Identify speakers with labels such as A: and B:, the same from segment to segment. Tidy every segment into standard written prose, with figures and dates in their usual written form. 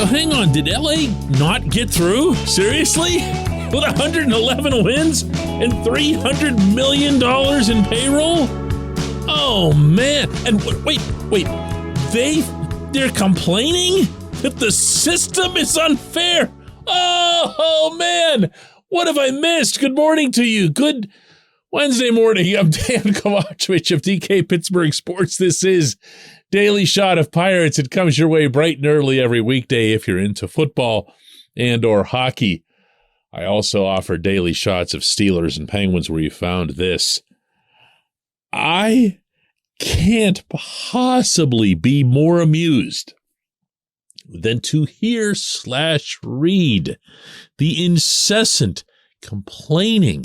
A: So hang on, did LA not get through? Seriously? With 111 wins and $300 million in payroll? Oh, man. And wait. They're complaining that the system is unfair. Oh, man. What have I missed? Good morning to you. Good Wednesday morning. I'm Dejan Kovacevic of DK Pittsburgh Sports. This is Daily Shot of Pirates. It comes your way bright and early every weekday if you're into football and or hockey. I also offer daily shots of Steelers and Penguins where you found this. I can't possibly be more amused than to hear/read the incessant complaining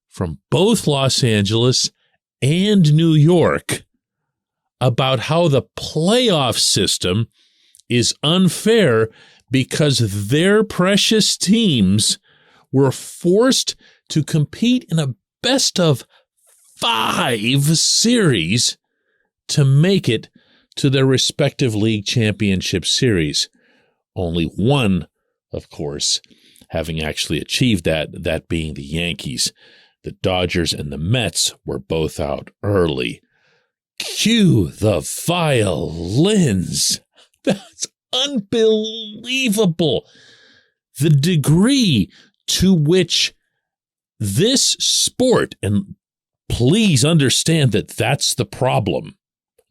A: from both Los Angeles and New York about how the playoff system is unfair because their precious teams were forced to compete in a best-of-5 series to make it to their respective league championship series. Only one, of course, having actually achieved that being the Yankees. The Dodgers and the Mets were both out early. Cue the violins. That's unbelievable. The degree to which this sport, and please understand that that's the problem,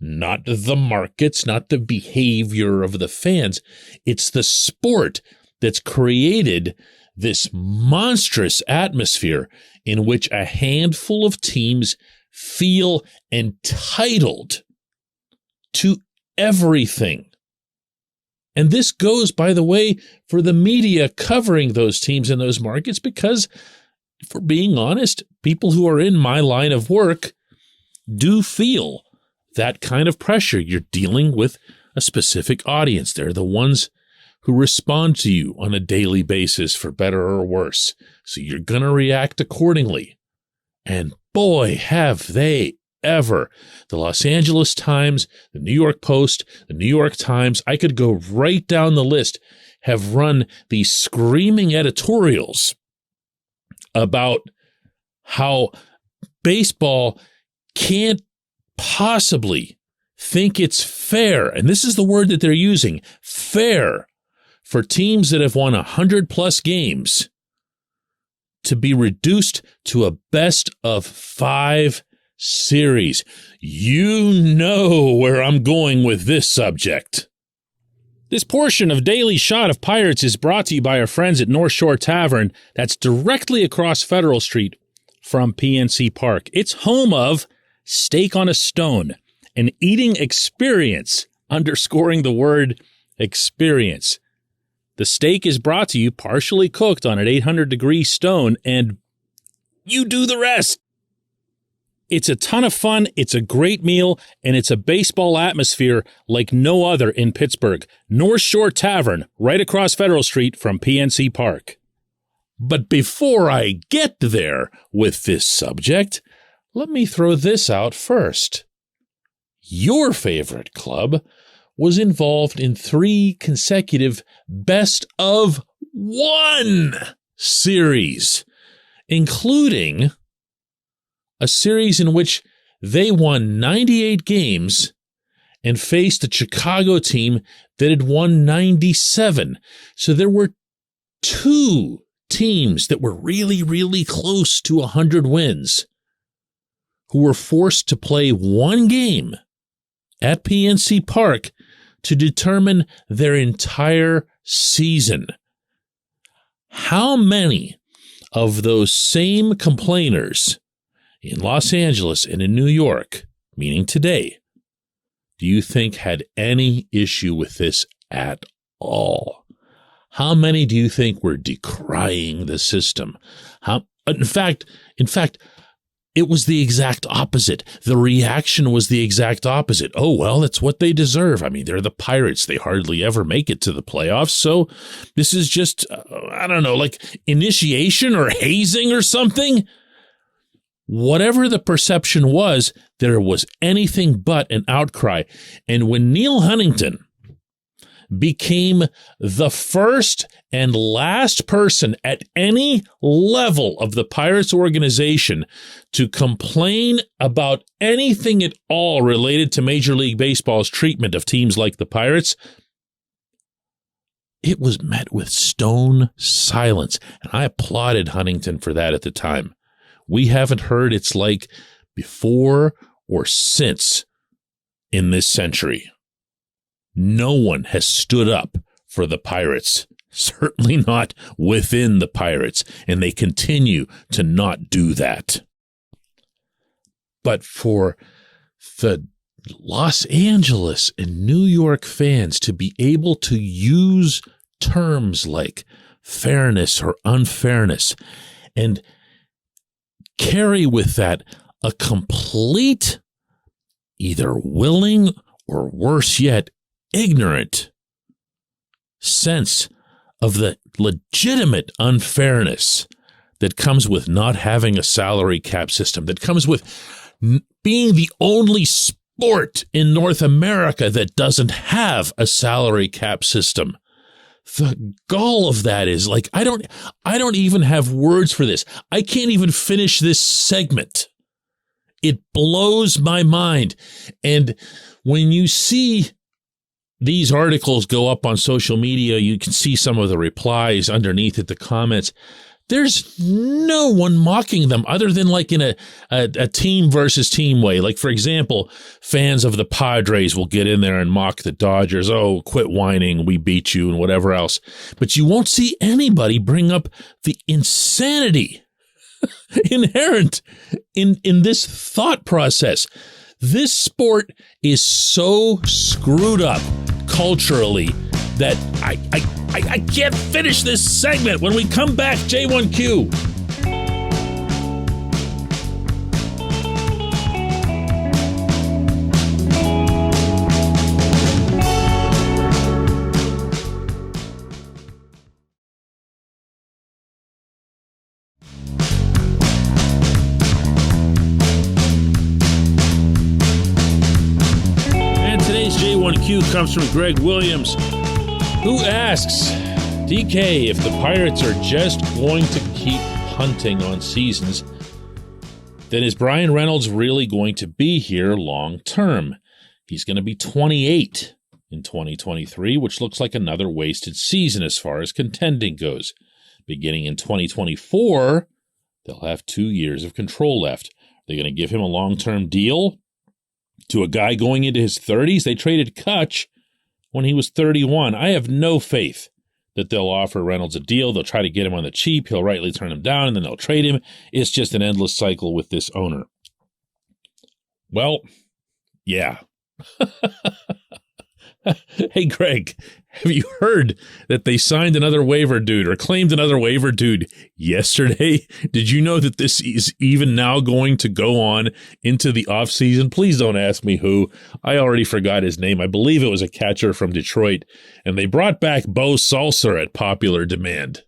A: not the markets, not the behavior of the fans. It's the sport that's created this monstrous atmosphere in which a handful of teams feel entitled to everything. And this goes, by the way, for the media covering those teams in those markets, because, for being honest, people who are in my line of work do feel that kind of pressure. You're dealing with a specific audience. They're the ones who respond to you on a daily basis, for better or worse. So you're going to react accordingly. And boy, have they ever. The Los Angeles Times, the New York Post, the New York Times, I could go right down the list, have run these screaming editorials about how baseball can't possibly think it's fair, and this is the word that they're using, fair, for teams that have won 100-plus games to be reduced to a best-of-5 series. You know where I'm going with this subject. This portion of Daily Shot of Pirates is brought to you by our friends at North Shore Tavern, that's directly across Federal Street from PNC Park. It's home of Steak on a Stone, an eating experience, underscoring the word experience. The steak is brought to you partially cooked on an 800-degree stone, and you do the rest. It's a ton of fun, it's a great meal, and it's a baseball atmosphere like no other in Pittsburgh. North Shore Tavern, right across Federal Street from PNC Park. But before I get there with this subject, let me throw this out first. Your favorite club was involved in 3 consecutive best-of-1 series, including a series in which they won 98 games and faced a Chicago team that had won 97. So there were 2 teams that were really, really close to 100 wins who were forced to play 1 game at PNC Park to determine their entire season. How many of those same complainers in Los Angeles and in New York, meaning today, do you think had any issue with this at all? How many do you think were decrying the system? In fact, it was the exact opposite. The reaction was the exact opposite. Oh, well, that's what they deserve. I mean, they're the Pirates. They hardly ever make it to the playoffs. So this is just, I don't know, like initiation or hazing or something. Whatever the perception was, there was anything but an outcry. And when Neil Huntington became the first and last person at any level of the Pirates organization to complain about anything at all related to Major League Baseball's treatment of teams like the Pirates, it was met with stone silence. And I applauded Huntington for that at the time. We haven't heard its like before or since in this century. No one has stood up for the Pirates, certainly not within the Pirates, and they continue to not do that. But for the Los Angeles and New York fans to be able to use terms like fairness or unfairness and carry with that a complete, either willing or worse yet, ignorant sense of the legitimate unfairness that comes with not having a salary cap system, that comes with being the only sport in North America that doesn't have a salary cap system. The gall of that is like, I don't even have words for this. I can't even finish this segment. It blows my mind. And when you see these articles go up on social media, you can see some of the replies underneath it, the comments. There's no one mocking them other than like in a team versus team way. Like, for example, fans of the Padres will get in there and mock the Dodgers. Oh, quit whining. We beat you and whatever else. But you won't see anybody bring up the insanity inherent in this thought process. This sport is so screwed up culturally that I can't finish this segment. When we come back, J1Q. J1Q comes from Greg Williams, who asks, DK, if the Pirates are just going to keep punting on seasons, then is Brian Reynolds really going to be here long term? He's going to be 28 in 2023, which looks like another wasted season as far as contending goes. Beginning in 2024, they'll have 2 years of control left. They're going to give him a long-term deal to a guy going into his 30s. They traded Kutch when he was 31. I have no faith that they'll offer Reynolds a deal. They'll try to get him on the cheap. He'll rightly turn him down, and then they'll trade him. It's just an endless cycle with this owner. Well, yeah. Hey, Greg, have you heard that they signed another waiver dude or claimed another waiver dude yesterday? Did you know that this is even now going to go on into the offseason? Please don't ask me who. I already forgot his name. I believe it was a catcher from Detroit, and they brought back Bo Salser at popular demand.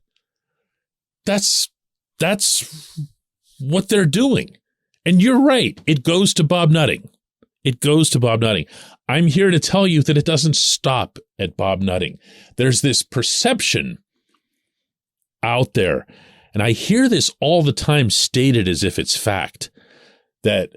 A: That's what they're doing. And you're right. It goes to Bob Nutting. It goes to Bob Nutting. I'm here to tell you that it doesn't stop at Bob Nutting. There's this perception out there, and I hear this all the time stated as if it's fact, that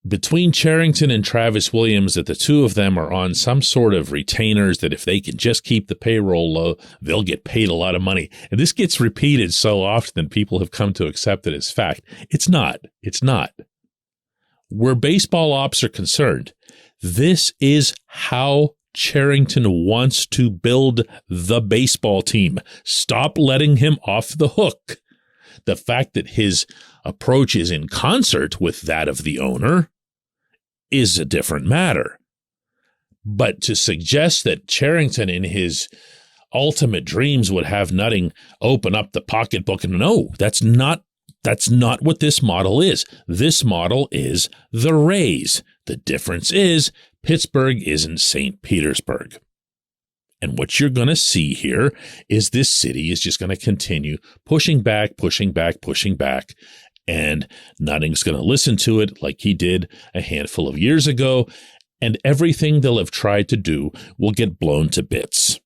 A: between Cherington and Travis Williams, that the two of them are on some sort of retainers, that if they can just keep the payroll low, they'll get paid a lot of money. And this gets repeated so often, people have come to accept it as fact. It's not. It's not. Where baseball ops are concerned, this is how Cherington wants to build the baseball team. Stop letting him off the hook. The fact that his approach is in concert with that of the owner is a different matter. But to suggest that Cherington in his ultimate dreams would have Nutting open up the pocketbook, and no, that's not what this model is. This model is the Rays. The difference is Pittsburgh isn't St. Petersburg. And what you're going to see here is this city is just going to continue pushing back, and Nutting's going to listen to it like he did a handful of years ago, and everything they'll have tried to do will get blown to bits.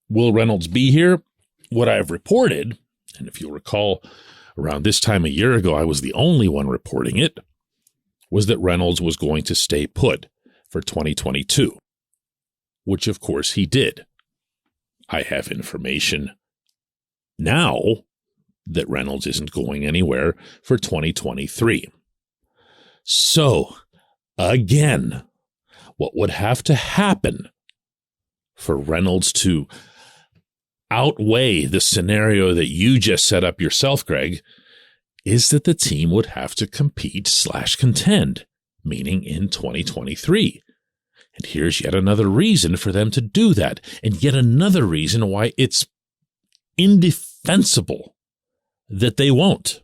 A: Will Reynolds be here? What I've reported, and if you'll recall, around this time a year ago, I was the only one reporting it, was that Reynolds was going to stay put for 2022, which of course he did. I have information now that Reynolds isn't going anywhere for 2023. So, again, what would have to happen for Reynolds to outweigh the scenario that you just set up yourself, Greg, is that the team would have to compete/contend, meaning in 2023. And here's yet another reason for them to do that, and yet another reason why it's indefensible that they won't.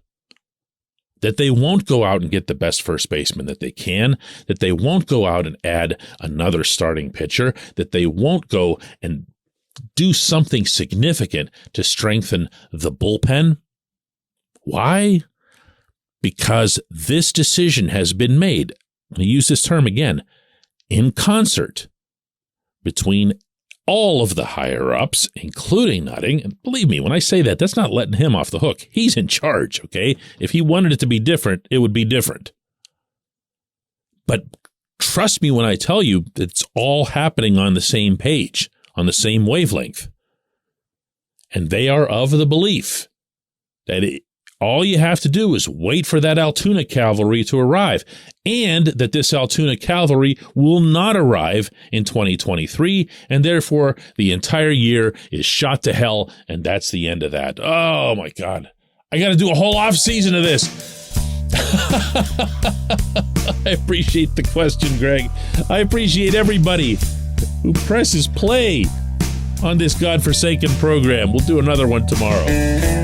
A: That they won't go out and get the best first baseman that they can, that they won't go out and add another starting pitcher, that they won't go and do something significant to strengthen the bullpen. Why? Because this decision has been made, I'm going to use this term again, in concert between all of the higher-ups, including Nutting. And believe me, when I say that, that's not letting him off the hook. He's in charge, okay? If he wanted it to be different, it would be different. But trust me when I tell you that it's all happening on the same page, on the same wavelength. And they are of the belief that all you have to do is wait for that Altoona cavalry to arrive, and that this Altoona cavalry will not arrive in 2023, and therefore the entire year is shot to hell, and that's the end of that. Oh my God. I got to do a whole off season of this. I appreciate the question, Greg. I appreciate everybody who presses play on this godforsaken program. We'll do another one tomorrow.